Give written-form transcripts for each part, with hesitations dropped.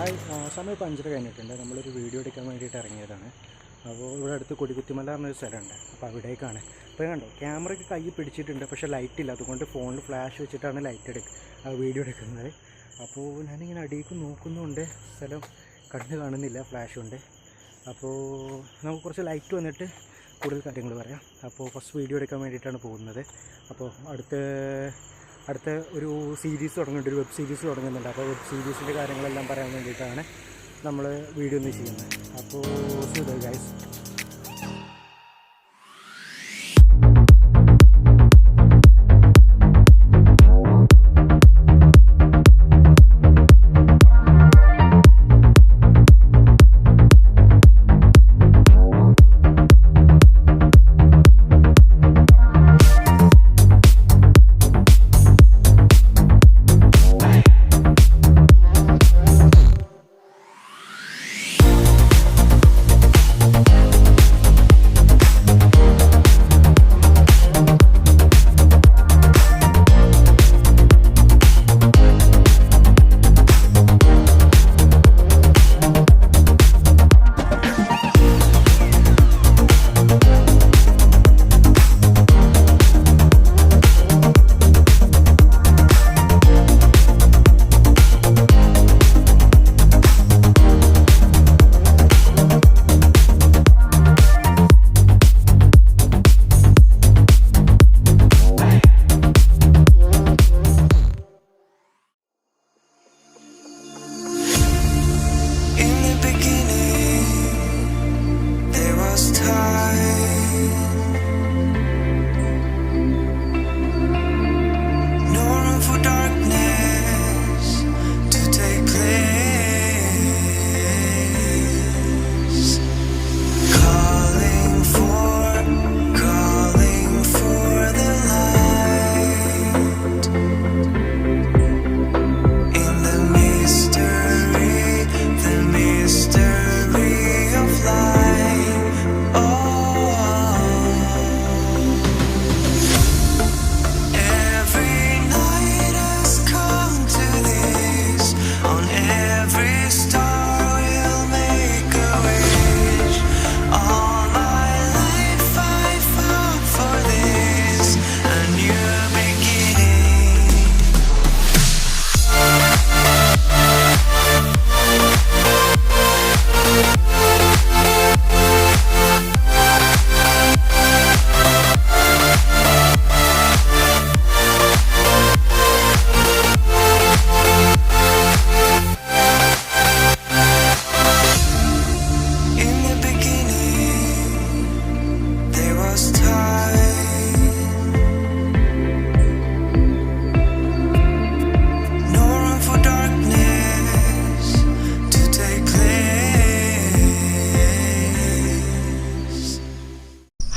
Hi, സമയം ഇപ്പോൾ 5:30 കഴിഞ്ഞിട്ടുണ്ട്. നമ്മളൊരു വീഡിയോ എടുക്കാൻ വേണ്ടിയിട്ട് ഇറങ്ങിയതാണ്. അപ്പോൾ ഇവിടെ അടുത്ത് കൊടികുത്തിമല എന്നൊരു സ്ഥലമുണ്ട്. അപ്പോൾ അവിടേക്കാണ്. അപ്പോൾ കണ്ടോ, ക്യാമറയ്ക്ക് കൈ പിടിച്ചിട്ടുണ്ട്, പക്ഷേ ലൈറ്റ് ഇല്ല. അതുകൊണ്ട് ഫോണിൽ ഫ്ലാഷ് വെച്ചിട്ടാണ് വീഡിയോ എടുക്കുന്നത്. അപ്പോൾ ഞാനിങ്ങനെ അടിയിലേക്ക് നോക്കുന്നുണ്ട്, സ്ഥലം കണ്ണ് കാണുന്നില്ല, ഫ്ലാഷ് ഉണ്ട്. അപ്പോൾ നമുക്ക് കുറച്ച് ലൈറ്റ് വന്നിട്ട് കൂടുതൽ കാര്യങ്ങൾ പറയാം. അപ്പോൾ ഫസ്റ്റ് വീഡിയോ എടുക്കാൻ വേണ്ടിയിട്ടാണ് പോകുന്നത്. അപ്പോൾ അടുത്ത ഒരു സീരീസ് തുടങ്ങുന്നുണ്ട്, ഒരു വെബ് സീരീസ് തുടങ്ങുന്നുണ്ട്. അപ്പോൾ വെബ് സീരീസിൻ്റെ കാര്യങ്ങളെല്ലാം പറയാൻ വേണ്ടിയിട്ടാണ് നമ്മൾ വീഡിയോ ഒന്ന് ചെയ്യുന്നത്. അപ്പോൾ so guys,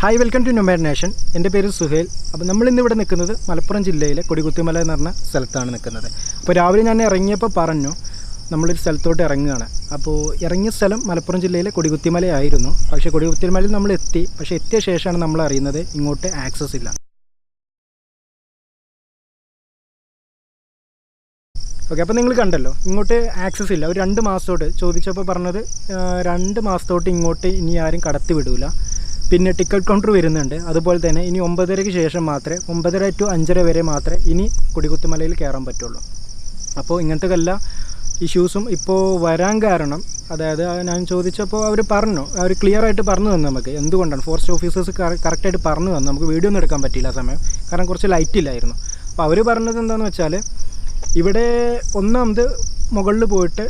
hi, welcome to Nomad Nation. എൻ്റെ പേര് സുഹേൽ. അപ്പോൾ നമ്മളിന്നിവിടെ നിൽക്കുന്നത് മലപ്പുറം ജില്ലയിലെ കൊടികുത്തിമല എന്ന് പറഞ്ഞ സ്ഥലത്താണ് നിൽക്കുന്നത്. അപ്പോൾ രാവിലെ ഞാൻ ഇറങ്ങിയപ്പോൾ പറഞ്ഞു നമ്മളൊരു സ്ഥലത്തോട്ട് ഇറങ്ങുകയാണ്. അപ്പോൾ ഇറങ്ങിയ സ്ഥലം മലപ്പുറം ജില്ലയിലെ കൊടികുത്തിമലയായിരുന്നു. പക്ഷേ കൊടികുത്തിമലയിൽ നമ്മൾ എത്തി. പക്ഷേ എത്തിയ ശേഷമാണ് നമ്മൾ അറിയുന്നത് ഇങ്ങോട്ട് ആക്സസ് ഇല്ല. ഓക്കെ, അപ്പോൾ നിങ്ങൾ കണ്ടല്ലോ, ഇങ്ങോട്ട് ആക്സസ് ഇല്ല. ഒരു 2 മാസത്തോട്ട് ചോദിച്ചപ്പോൾ പറഞ്ഞത് 2 മാസത്തോട്ട് ഇങ്ങോട്ട് ഇനി ആരും കടത്തി വിടില്ല. പിന്നെ ടിക്കറ്റ് കൗണ്ടർ വരുന്നുണ്ട്. അതുപോലെ തന്നെ ഇനി 9:30-ക്ക് ശേഷം മാത്രമേ, 9:30 to 5:30 വരെ മാത്രമേ ഇനി കൊടികുത്തിമലയിൽ കയറാൻ പറ്റുള്ളൂ. അപ്പോൾ ഇങ്ങനത്തെ എല്ലാ ഇഷ്യൂസും ഇപ്പോൾ വരാൻ കാരണം, അതായത് ഞാൻ ചോദിച്ചപ്പോൾ അവർ ക്ലിയർ ആയിട്ട് പറഞ്ഞു തന്നു നമുക്ക് എന്തുകൊണ്ടാണ്. ഫോറസ്റ്റ് ഓഫീസേഴ്സ് കറക്റ്റായിട്ട് പറഞ്ഞു തന്നു. നമുക്ക് വീഡിയോ ഒന്നും എടുക്കാൻ പറ്റിയില്ല ആ സമയം, കാരണം കുറച്ച് ലൈറ്റ് ഇല്ലായിരുന്നു. അപ്പോൾ അവർ പറഞ്ഞത് എന്താണെന്ന് വെച്ചാൽ, ഇവിടെ ഒന്നാമത് മുകളിൽ പോയിട്ട്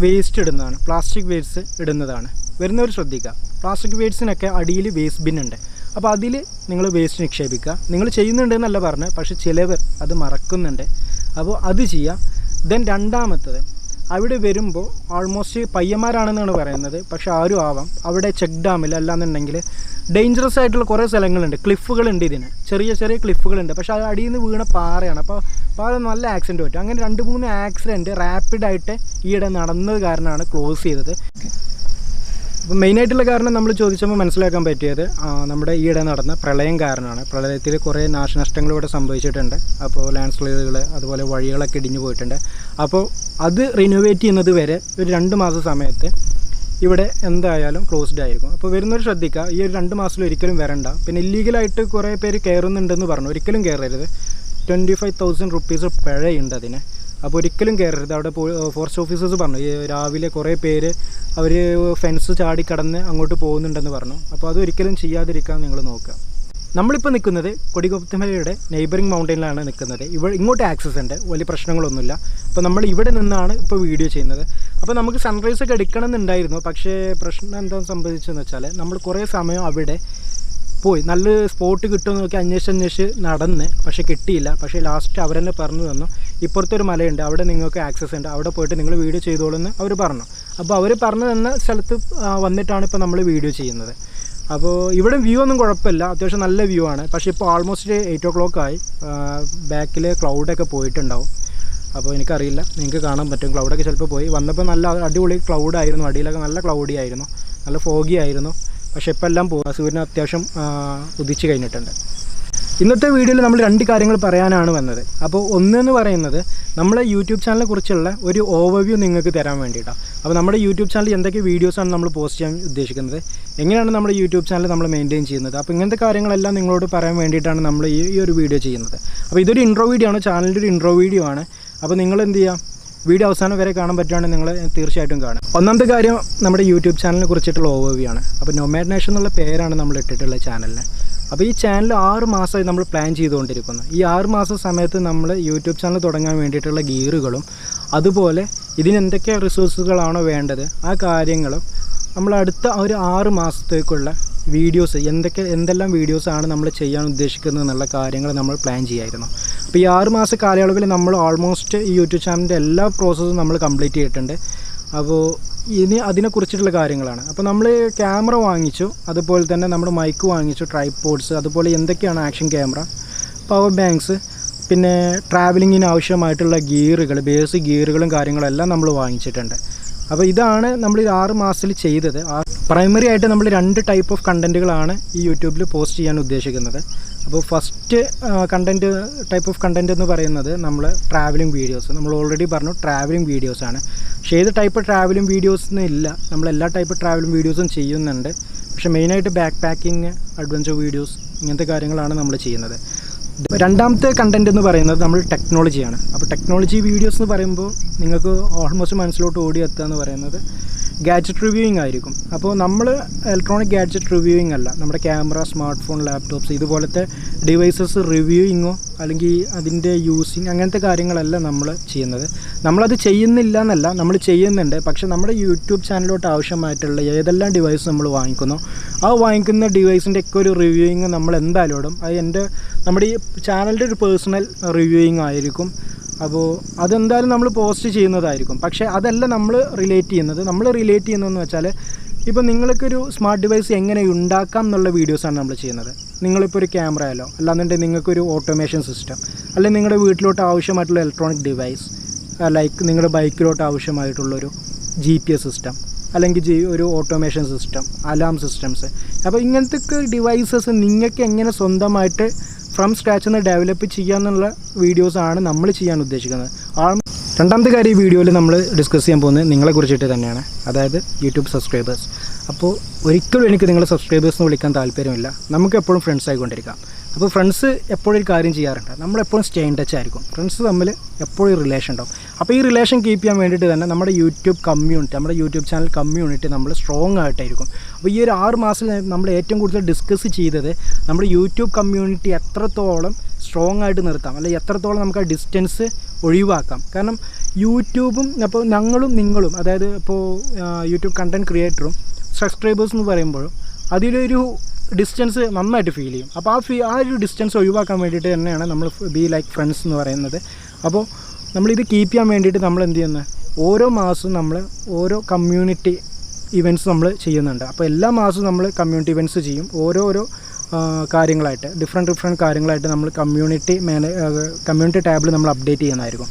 വേസ്റ്റ് ഇടുന്നതാണ്, പ്ലാസ്റ്റിക് വേസ്റ്റ് ഇടുന്നതാണ്. വരുന്നവർ ശ്രദ്ധിക്കുക, പ്ലാസ്റ്റിക് വേസ്റ്റ്സിനൊക്കെ അടിയിൽ വേസ്റ്റ് ബിൻ ഉണ്ട്. അപ്പോൾ അതിൽ നിങ്ങൾ വേസ്റ്റ് നിക്ഷേപിക്കുക. നിങ്ങൾ ചെയ്യുന്നുണ്ടെന്നല്ല പറഞ്ഞത്, പക്ഷേ ചിലവർ അത് മറക്കുന്നുണ്ട്. അപ്പോൾ അത് ചെയ്യുക. ദെൻ രണ്ടാമത്തത്, അവിടെ വരുമ്പോൾ ഓൾമോസ്റ്റ് പയ്യന്മാരാണെന്നാണ് പറയുന്നത്, പക്ഷെ ആരും ആവാം. അവിടെ ചെക്ക് ഡാമിൽ അല്ലാന്നുണ്ടെങ്കിൽ ഡേഞ്ചറസ് ആയിട്ടുള്ള കുറേ സ്ഥലങ്ങളുണ്ട്, ക്ലിഫുകളുണ്ട്. ഇതിന് ചെറിയ ചെറിയ ക്ലിഫുകളുണ്ട്, പക്ഷെ അത് അടിയിൽ നിന്ന് വീണ പാറയാണ്. അപ്പോൾ അത് നല്ല ആക്സിഡൻറ്റ് പറ്റും. അങ്ങനെ 2-3 ആക്സിഡൻറ്റ് റാപ്പിഡായിട്ട് ഈയിടെ നടന്നത് കാരണമാണ് ക്ലോസ് ചെയ്തത്. അപ്പോൾ മെയിനായിട്ടുള്ള കാരണം നമ്മൾ ചോദിച്ചപ്പോൾ മനസ്സിലാക്കാൻ പറ്റിയത് നമ്മുടെ ഈയിടെ നടന്ന പ്രളയം കാരണമാണ്. പ്രളയത്തിൽ കുറേ നാശനഷ്ടങ്ങൾ ഇവിടെ സംഭവിച്ചിട്ടുണ്ട്. അപ്പോൾ ലാൻഡ് സ്ലൈഡുകൾ അതുപോലെ വഴികളൊക്കെ ഇടിഞ്ഞു പോയിട്ടുണ്ട്. അപ്പോൾ അത് റിനോവേറ്റ് ചെയ്യുന്നത് വരെ ഒരു 2 മാസം സമയത്ത് ഇവിടെ എന്തായാലും ക്ലോസ്ഡ് ആയിരിക്കും. അപ്പോൾ വരുന്നവർ ശ്രദ്ധിക്കുക, ഈ ഒരു 2 മാസത്തിൽ ഒരിക്കലും വരണ്ട. പിന്നെ ഇല്ലീഗലായിട്ട് കുറേ പേര് കയറുന്നുണ്ടെന്ന് പറഞ്ഞു, ഒരിക്കലും കയറരുത്. 25,000 റുപ്പീസ് പിഴയുണ്ട് അതിന്. അപ്പോൾ ഒരിക്കലും കയറരുത്. അവിടെ ഫോറസ്റ്റ് ഓഫീസേഴ്സ് പറഞ്ഞു രാവിലെ കുറേ പേര് അവർ ഫെൻസ് ചാടിക്കടന്ന് അങ്ങോട്ട് പോകുന്നുണ്ടെന്ന് പറഞ്ഞു. അപ്പോൾ അതൊരിക്കലും ചെയ്യാതിരിക്കാൻ നിങ്ങൾ നോക്കുക. നമ്മളിപ്പോൾ നിൽക്കുന്നത് കൊടികുത്തിമലയുടെ നെയ്ബറിങ് മൗണ്ടനിലാണ് നിൽക്കുന്നത്. ഇങ്ങോട്ട് ആക്സസ് ഉണ്ട്, വലിയ പ്രശ്നങ്ങളൊന്നുമില്ല. അപ്പോൾ നമ്മൾ ഇവിടെ നിന്നാണ് ഇപ്പോൾ വീഡിയോ ചെയ്യുന്നത്. അപ്പോൾ നമുക്ക് സൺറൈസ് ഒക്കെ എടുക്കണം എന്നുണ്ടായിരുന്നു. പക്ഷേ പ്രശ്നം എന്താണെന്ന് സംഭവിച്ചതെന്ന് വെച്ചാൽ നമ്മൾ കുറേ സമയം അവിടെ പോയി നല്ല സ്പോട്ട് കിട്ടുമെന്ന് നോക്കി അന്വേഷിച്ച് നടന്ന്, പക്ഷേ കിട്ടിയില്ല. പക്ഷേ ലാസ്റ്റ് അവരെന്നെ പറഞ്ഞു തന്നു, ഇപ്പുറത്തൊരു മലയുണ്ട്, അവിടെ നിങ്ങൾക്ക് ആക്സസ് ഉണ്ട്, അവിടെ പോയിട്ട് നിങ്ങൾ വീഡിയോ ചെയ്തോളൂന്ന് അവർ പറഞ്ഞു. അപ്പോൾ അവർ പറഞ്ഞു തന്ന സ്ഥലത്ത് വന്നിട്ടാണ് ഇപ്പോൾ നമ്മൾ വീഡിയോ ചെയ്യുന്നത്. അപ്പോൾ ഇവിടെ വ്യൂ ഒന്നും കുഴപ്പമില്ല, അത്യാവശ്യം നല്ല വ്യൂ ആണ്. പക്ഷേ ഇപ്പോൾ ആൾമോസ്റ്റ് 8 o'clock ആയി. ബാക്കിൽ ക്ലൗഡൊക്കെ പോയിട്ടുണ്ടാവും. അപ്പോൾ എനിക്കറിയില്ല, നിങ്ങൾക്ക് കാണാൻ പറ്റും ക്ലൗഡൊക്കെ ചിലപ്പോൾ പോയി. വന്നപ്പോൾ നല്ല അടിപൊളി ക്ലൗഡായിരുന്നു, അടിയിലൊക്കെ നല്ല ക്ലൗഡി ആയിരുന്നു, നല്ല ഫോഗി ആയിരുന്നു. പക്ഷേ ഇപ്പോൾ എല്ലാം പോകും, സൂര്യൻ അത്യാവശ്യം ഉദിച്ച് കഴിഞ്ഞിട്ടുണ്ട്. ഇന്നത്തെ വീഡിയോയിൽ നമ്മൾ 2 കാര്യങ്ങൾ പറയാനാണ് വന്നത്. അപ്പോൾ ഒന്നെന്ന് പറയുന്നത് നമ്മളെ യൂട്യൂബ് ചാനലിനെ കുറിച്ചുള്ള ഒരു ഓവർവ്യൂ നിങ്ങൾക്ക് തരാൻ വേണ്ടിയിട്ടാണ്. അപ്പോൾ നമ്മുടെ യൂട്യൂബ് ചാനൽ എന്തൊക്കെ വീഡിയോസാണ് നമ്മൾ പോസ്റ്റ് ചെയ്യാൻ ഉദ്ദേശിക്കുന്നത്, എങ്ങനെയാണ് നമ്മുടെ യൂട്യൂബ് ചാനൽ നമ്മൾ മെയിൻറ്റെയിൻ ചെയ്യുന്നത്, അപ്പോൾ ഇങ്ങനത്തെ കാര്യങ്ങളെല്ലാം നിങ്ങളോട് പറയാൻ വേണ്ടിയിട്ടാണ് നമ്മൾ ഈ ഒരു വീഡിയോ ചെയ്യുന്നത്. അപ്പോൾ ഇതൊരു ഇൻട്രോ വീഡിയോ ആണ്, ചാനലിൻ്റെ ഒരു ഇൻട്രോ വീഡിയോ ആണ്. അപ്പോൾ നിങ്ങൾ എന്ത് ചെയ്യുക, വീഡിയോ അവസാനം വരെ കാണാൻ പറ്റുകയാണെങ്കിൽ നിങ്ങൾ തീർച്ചയായിട്ടും കാണും. ഒന്നാമത്തെ കാര്യം നമ്മുടെ യൂട്യൂബ് ചാനലിനെ കുറിച്ചിട്ടുള്ള ഓവർവ്യൂ ആണ്. അപ്പോൾ നൊമാഡ് നേഷൻ എന്നുള്ള പേരാണ് നമ്മൾ ഇട്ടിട്ടുള്ള ചാനലിന്. അപ്പോൾ ഈ ചാനൽ 6 മാസമായി നമ്മൾ പ്ലാൻ ചെയ്തുകൊണ്ടിരിക്കുന്നു. ഈ 6 മാസം സമയത്ത് നമ്മൾ യൂട്യൂബ് ചാനൽ തുടങ്ങാൻ വേണ്ടിയിട്ടുള്ള ഗിയറുകളും അതുപോലെ ഇതിനെന്തൊക്കെ റിസോഴ്സുകളാണോ വേണ്ടത് ആ കാര്യങ്ങളും നമ്മൾ അടുത്ത ഒരു 6 മാസത്തേക്കുള്ള വീഡിയോസ് എന്തെല്ലാം വീഡിയോസാണ് നമ്മൾ ചെയ്യാൻ ഉദ്ദേശിക്കുന്നത് എന്നുള്ള കാര്യങ്ങൾ നമ്മൾ പ്ലാൻ ചെയ്യായിരുന്നു. അപ്പോൾ ഈ 6 മാസ കാലയളവിൽ നമ്മൾ ഓൾമോസ്റ്റ് ഈ യൂട്യൂബ് ചാനലിൻ്റെ എല്ലാ പ്രോസസ്സും നമ്മൾ കംപ്ലീറ്റ് ചെയ്തിട്ടുണ്ട്. അപ്പോൾ ഇനി അതിനെക്കുറിച്ചിട്ടുള്ള കാര്യങ്ങളാണ്. അപ്പോൾ നമ്മൾ ക്യാമറ വാങ്ങിച്ചു, അതുപോലെ തന്നെ നമ്മുടെ മൈക്ക് വാങ്ങിച്ചു, ട്രൈപോഡ്സ്, അതുപോലെ എന്തൊക്കെയാണ് ആക്ഷൻ ക്യാമറ, പവർ ബാങ്ക്സ്, പിന്നെ ട്രാവലിങ്ങിന് ആവശ്യമായിട്ടുള്ള ഗിയറുകൾ, ബേസിക് ഗിയറുകളും കാര്യങ്ങളെല്ലാം നമ്മൾ വാങ്ങിച്ചിട്ടുണ്ട്. അപ്പോൾ ഇതാണ് നമ്മൾ ഈ 6 മാസത്തിൽ ചെയ്തത്. പ്രൈമറി ആയിട്ട് നമ്മൾ 2 ടൈപ്പ് ഓഫ് കണ്ടൻറ്റുകളാണ് ഈ യൂട്യൂബിൽ പോസ്റ്റ് ചെയ്യാൻ ഉദ്ദേശിക്കുന്നത്. അപ്പോൾ ഫസ്റ്റ് ടൈപ്പ് ഓഫ് കണ്ടൻറ്റ് എന്ന് പറയുന്നത് നമ്മൾ ട്രാവലിംഗ് വീഡിയോസ്. നമ്മൾ ഓൾറെഡി പറഞ്ഞു ട്രാവലിംഗ് വീഡിയോസാണ്. പക്ഷേ ഏത് ടൈപ്പ് ട്രാവലിംഗ് വീഡിയോസ് ഇല്ല, നമ്മൾ എല്ലാ ടൈപ്പ് ട്രാവലിംഗ് വീഡിയോസും ചെയ്യുന്നുണ്ട്. പക്ഷേ മെയിനായിട്ട് ബാക്ക് പാക്കിങ്, അഡ്വഞ്ചർ വീഡിയോസ്, ഇങ്ങനത്തെ കാര്യങ്ങളാണ് നമ്മൾ ചെയ്യുന്നത്. രണ്ടാമത്തെ കണ്ടൻറ്റ് എന്ന് പറയുന്നത് നമ്മൾ ടെക്നോളജിയാണ്. അപ്പോൾ ടെക്നോളജി വീഡിയോസ് എന്ന് പറയുമ്പോൾ നിങ്ങൾക്ക് ഓൾമോസ്റ്റ് മനസ്സിലോട്ട് ഓടിയെത്തുക എന്ന് പറയുന്നത് ഗാഡ്ജറ്റ് റിവ്യൂയിങ് ആയിരിക്കും. അപ്പോൾ നമ്മൾ ഇലക്ട്രോണിക് ഗാഡ്ജറ്റ് റിവ്യൂയിങ് അല്ല, നമ്മുടെ ക്യാമറ, സ്മാർട്ട് ഫോൺ, ലാപ്ടോപ്സ് ഇതുപോലത്തെ ഡിവൈസസ് റിവ്യൂയിങ്ങോ അല്ലെങ്കിൽ അതിൻ്റെ യൂസിങ് അങ്ങനത്തെ കാര്യങ്ങളല്ല നമ്മൾ ചെയ്യുന്നത്. നമ്മളത് ചെയ്യുന്നില്ല എന്നല്ല, നമ്മൾ ചെയ്യുന്നുണ്ട്. പക്ഷേ നമ്മുടെ യൂട്യൂബ് ചാനലിലോട്ട് ആവശ്യമായിട്ടുള്ള ഏതെല്ലാം ഡിവൈസ് നമ്മൾ വാങ്ങിക്കുന്നോ ആ വാങ്ങിക്കുന്ന ഡിവൈസിൻ്റെ ഒക്കെ ഒരു റിവ്യൂയിങ് നമ്മൾ എന്തായാലും ഇടും. അത് നമ്മുടെ ഈ ചാനലിൻ്റെ ഒരു പേഴ്സണൽ റിവ്യൂയിങ് ആയിരിക്കും. അപ്പോൾ അതെന്തായാലും നമ്മൾ പോസ്റ്റ് ചെയ്യുന്നതായിരിക്കും. പക്ഷേ അതല്ല നമ്മൾ റിലേറ്റ് ചെയ്യുന്നതെന്ന് വെച്ചാൽ ഇപ്പോൾ നിങ്ങൾക്കൊരു സ്മാർട്ട് ഡിവൈസ് എങ്ങനെ ഉണ്ടാക്കാം എന്നുള്ള വീഡിയോസാണ് നമ്മൾ ചെയ്യുന്നത്. നിങ്ങളിപ്പോൾ ഒരു ക്യാമറയിലോ അല്ലാന്നുണ്ടെങ്കിൽ നിങ്ങൾക്കൊരു ഓട്ടോമേഷൻ സിസ്റ്റം, അല്ലെങ്കിൽ നിങ്ങളുടെ വീട്ടിലോട്ട് ആവശ്യമായിട്ടുള്ള ഇലക്ട്രോണിക് ഡിവൈസ്, ലൈക്ക് നിങ്ങളുടെ ബൈക്കിലോട്ട് ആവശ്യമായിട്ടുള്ളൊരു GPS സിസ്റ്റം, അല്ലെങ്കിൽ ഒരു ഓട്ടോമേഷൻ സിസ്റ്റം, അലാം സിസ്റ്റംസ്. അപ്പോൾ ഇങ്ങനത്തെ ഡിവൈസസ് നിങ്ങൾക്ക് എങ്ങനെ സ്വന്തമായിട്ട് ഫ്രം സ്ക്രാച്ച് നിന്ന് ഡെവലപ്പ് ചെയ്യാന്നുള്ള വീഡിയോസാണ് നമ്മൾ ചെയ്യാൻ ഉദ്ദേശിക്കുന്നത്. രണ്ടാമത്തെ കാര്യം ഈ വീഡിയോയിൽ നമ്മൾ ഡിസ്കസ് ചെയ്യാൻ പോകുന്നത് നിങ്ങളെ കുറിച്ചിട്ട് തന്നെയാണ്, അതായത് യൂട്യൂബ് സബ്സ്ക്രൈബേഴ്സ്. അപ്പോൾ ഒരിക്കലും എനിക്ക് നിങ്ങളെ സബ്സ്ക്രൈബേഴ്സ് എന്ന് വിളിക്കാൻ താല്പര്യമില്ല. നമുക്ക് എപ്പോഴും ഫ്രണ്ട്സ് ആയിക്കൊണ്ടിരിക്കാം. അപ്പോൾ ഫ്രണ്ട്സ് എപ്പോഴും ഒരു കാര്യം ചെയ്യാറുണ്ട്, നമ്മളെപ്പോഴും സ്റ്റേ ഇൻ ടച്ച് ആയിരിക്കും. ഫ്രണ്ട്സ് തമ്മിൽ എപ്പോഴും റിലേഷൻ ഉണ്ടാവും. അപ്പോൾ ഈ റിലേഷൻ കീപ്പ് ചെയ്യാൻ വേണ്ടിയിട്ട് തന്നെ നമ്മുടെ യൂട്യൂബ് കമ്മ്യൂണിറ്റി, നമ്മുടെ യൂട്യൂബ് ചാനൽ കമ്മ്യൂണിറ്റി നമ്മൾ സ്ട്രോങ് ആയിട്ടായിരിക്കും. അപ്പോൾ ഈ ഒരു 6 മാസം നമ്മൾ ഏറ്റവും കൂടുതൽ ഡിസ്കസ് ചെയ്തത് നമ്മുടെ യൂട്യൂബ് കമ്മ്യൂണിറ്റി എത്രത്തോളം സ്ട്രോങ് ആയിട്ട് നിർത്താം, അല്ലെങ്കിൽ എത്രത്തോളം നമുക്ക് ആ ഡിസ്റ്റൻസ് ഒഴിവാക്കാം. കാരണം യൂട്യൂബും അപ്പോൾ നിങ്ങളും അതായത് ഇപ്പോൾ യൂട്യൂബ് കണ്ടൻറ് ക്രിയേറ്ററും സബ്സ്ക്രൈബേഴ്സ് എന്ന് പറയുമ്പോഴും അതിലൊരു ഡിസ്റ്റൻസ് നന്നായിട്ട് ഫീൽ ചെയ്യും. അപ്പോൾ ആ ഒരു ഡിസ്റ്റൻസ് ഒഴിവാക്കാൻ വേണ്ടിയിട്ട് തന്നെയാണ് നമ്മൾ ബി ലൈക്ക് ഫ്രണ്ട്സ് എന്ന് പറയുന്നത്. അപ്പോൾ നമ്മളിത് കീപ്പ് ചെയ്യാൻ വേണ്ടിയിട്ട് നമ്മൾ എന്ത് ചെയ്യുന്നത്, ഓരോ മാസവും നമ്മൾ ഓരോ കമ്മ്യൂണിറ്റി ഇവൻറ്റ്സ് നമ്മൾ ചെയ്യുന്നുണ്ട്. അപ്പോൾ എല്ലാ മാസവും നമ്മൾ കമ്മ്യൂണിറ്റി ഇവൻറ്റ്സ് ചെയ്യും. ഓരോരോ കാര്യങ്ങളായിട്ട് ഡിഫറെൻറ്റ് കാര്യങ്ങളായിട്ട് നമ്മൾ കമ്മ്യൂണിറ്റി ടാബിൽ നമ്മൾ അപ്ഡേറ്റ് ചെയ്യുന്നതായിരിക്കും.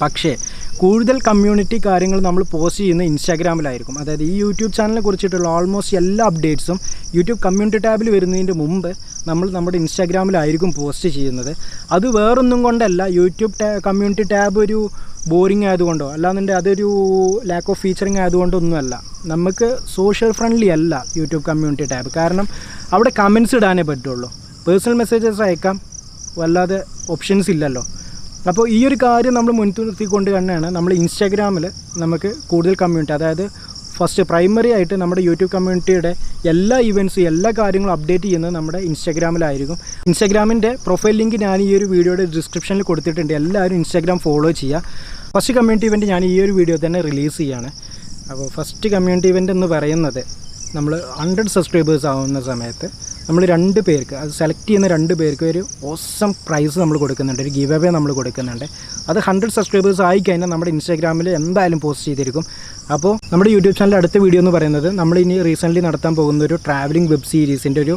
പക്ഷേ കൂടുതൽ കമ്മ്യൂണിറ്റി കാര്യങ്ങൾ നമ്മൾ പോസ്റ്റ് ചെയ്യുന്നത് ഇൻസ്റ്റാഗ്രാമിലായിരിക്കും. അതായത് ഈ യൂട്യൂബ് ചാനലിനെ കുറിച്ചിട്ടുള്ള ഓൾമോസ്റ്റ് എല്ലാ അപ്ഡേറ്റ്സും യൂട്യൂബ് കമ്മ്യൂണിറ്റി ടാബിൽ വരുന്നതിൻ്റെ മുമ്പ് നമ്മൾ നമ്മുടെ ഇൻസ്റ്റാഗ്രാമിലായിരിക്കും പോസ്റ്റ് ചെയ്യുന്നത്. അത് വേറൊന്നും കൊണ്ടല്ല, യൂട്യൂബ് കമ്മ്യൂണിറ്റി ടാബ് ഒരു ബോറിംഗ് ആയതുകൊണ്ടോ അല്ലാന്നുണ്ടെങ്കിൽ അതൊരു ലാക്ക് ഓഫ് ഫീച്ചറിങ് ആയതുകൊണ്ടോ ഒന്നുമല്ല. നമുക്ക് സോഷ്യൽ ഫ്രണ്ട്ലി അല്ല യൂട്യൂബ് കമ്മ്യൂണിറ്റി ടാബ്. കാരണം അവിടെ കമൻറ്റ്സ് ഇടാനേ പറ്റുള്ളൂ, പേഴ്സണൽ മെസ്സേജസ് അയക്കാം, വല്ലാതെ ഓപ്ഷൻസ് ഇല്ലല്ലോ. അപ്പോൾ ഈ ഒരു കാര്യം നമ്മൾ മുൻനിർത്തിക്കൊണ്ട് തന്നെയാണ് നമ്മൾ ഇൻസ്റ്റാഗ്രാമിൽ നമുക്ക് കൂടുതൽ കമ്മ്യൂണിറ്റി, അതായത് ഫസ്റ്റ് പ്രൈമറി ആയിട്ട് നമ്മുടെ യൂട്യൂബ് കമ്മ്യൂണിറ്റിയുടെ എല്ലാ ഇവൻറ്റ്സും എല്ലാ കാര്യങ്ങളും അപ്ഡേറ്റ് ചെയ്യുന്നത് നമ്മുടെ ഇൻസ്റ്റാഗ്രാമിലായിരിക്കും. ഇൻസ്റ്റാഗ്രാമിൻ്റെ പ്രൊഫൈൽ ലിങ്ക് ഞാൻ ഈ ഒരു വീഡിയോയുടെ ഡിസ്ക്രിപ്ഷനിൽ കൊടുത്തിട്ടുണ്ട്. എല്ലാവരും ഇൻസ്റ്റാഗ്രാം ഫോളോ ചെയ്യുക. ഫസ്റ്റ് കമ്മ്യൂണിറ്റി ഇവൻറ്റ് ഞാൻ ഈ ഒരു വീഡിയോ തന്നെ റിലീസ് ചെയ്യുകയാണ്. അപ്പോൾ ഫസ്റ്റ് കമ്മ്യൂണിറ്റി ഇവൻ്റ് എന്ന് പറയുന്നത് നമ്മൾ 100 സബ്സ്ക്രൈബേഴ്സ് ആവുന്ന സമയത്ത് നമ്മൾ 2 പേർക്ക്, അത് സെലക്ട് ചെയ്യുന്ന 2 പേർക്ക് ഒരു ഓസം പ്രൈസ് നമ്മൾ കൊടുക്കുന്നുണ്ട്, ഒരു ഗിവ് അവേ നമ്മൾ കൊടുക്കുന്നുണ്ട്. അത് 100 സബ്സ്ക്രൈബേഴ്സ് ആയിക്കഴിഞ്ഞാൽ നമ്മുടെ ഇൻസ്റ്റാഗ്രാമിൽ എന്തായാലും പോസ്റ്റ് ചെയ്തിരിക്കും. അപ്പോൾ നമ്മുടെ യൂട്യൂബ് ചാനലിൽ അടുത്ത വീഡിയോ എന്ന് പറയുന്നത് നമ്മൾ ഇനി റീസെൻ്റ്ലി നടത്താൻ പോകുന്ന ഒരു ട്രാവലിംഗ് വെബ് സീരീസിൻ്റെ ഒരു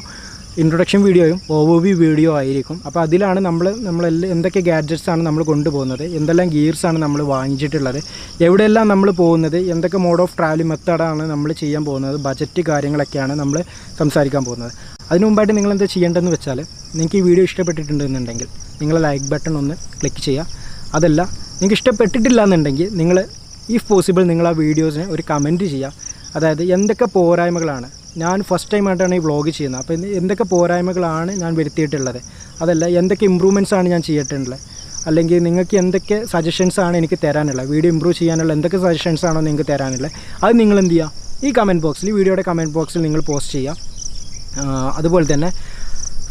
ഇൻട്രൊഡക്ഷൻ വീഡിയോയും ഓവർവ്യൂ വീഡിയോ ആയിരിക്കും. അപ്പോൾ അതിലാണ് നമ്മളെല്ലാം എന്തൊക്കെ ഗാഡ്ജറ്റ്സാണ് നമ്മൾ കൊണ്ടുപോകുന്നത്, എന്തെല്ലാം ഗിയർസാണ് നമ്മൾ വാങ്ങിച്ചിട്ടുള്ളത്, എവിടെയെല്ലാം നമ്മൾ പോകുന്നത്, എന്തൊക്കെ മോഡ് ഓഫ് ട്രാവലിംഗ് മെത്തേഡാണ് നമ്മൾ ചെയ്യാൻ പോകുന്നത്, ബജറ്റ് കാര്യങ്ങളൊക്കെയാണ് നമ്മൾ സംസാരിക്കാൻ പോകുന്നത്. അതിനു മുമ്പായിട്ട് നിങ്ങളെന്താ ചെയ്യേണ്ടതെന്ന് വെച്ചാൽ, നിങ്ങൾക്ക് ഈ വീഡിയോ ഇഷ്ടപ്പെട്ടിട്ടുണ്ടെന്നുണ്ടെങ്കിൽ നിങ്ങൾ ലൈക്ക് ബട്ടൺ ഒന്ന് ക്ലിക്ക് ചെയ്യുക. അതല്ല നിങ്ങൾക്ക് ഇഷ്ടപ്പെട്ടിട്ടില്ല എന്നുണ്ടെങ്കിൽ നിങ്ങൾ ഇഫ് പോസിബിൾ നിങ്ങൾ ആ വീഡിയോസിന് ഒരു കമൻറ്റ് ചെയ്യുക. അതായത് എന്തൊക്കെ പോരായ്മകളാണ്, ഞാൻ ഫസ്റ്റ് ടൈമായിട്ടാണ് ഈ വ്ളോഗ് ചെയ്യുന്നത്, അപ്പോൾ എന്തൊക്കെ പോരായ്മകളാണ് ഞാൻ വരുത്തിയിട്ടുള്ളത്, അതല്ല എന്തൊക്കെ ഇമ്പ്രൂവ്മെൻറ്റ്സാണ് ഞാൻ ചെയ്തിട്ടുള്ളത്, അല്ലെങ്കിൽ നിങ്ങൾക്ക് എന്തൊക്കെ സജഷൻസാണ് എനിക്ക് തരാനുള്ളത്, വീഡിയോ ഇമ്പ്രൂവ് ചെയ്യാനുള്ള എന്തൊക്കെ സജഷൻസാണോ നിങ്ങൾക്ക് തരാനുള്ളത്, അത് നിങ്ങൾ എന്ത് ചെയ്യുക, ഈ കമൻറ്റ് ബോക്സിൽ, ഈ വീഡിയോയുടെ കമൻറ്റ് ബോക്സിൽ നിങ്ങൾ പോസ്റ്റ് ചെയ്യുക. അതുപോലെ തന്നെ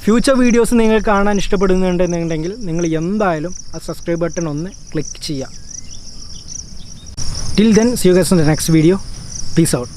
ഫ്യൂച്ചർ വീഡിയോസ് നിങ്ങൾ കാണാൻ ഇഷ്ടപ്പെടുന്നുണ്ടെന്നുണ്ടെങ്കിൽ നിങ്ങൾ എന്തായാലും ആ സബ്സ്ക്രൈബ് ബട്ടൺ ഒന്ന് ക്ലിക്ക് ചെയ്യുക. Till then see you guys in the next video. Peace out.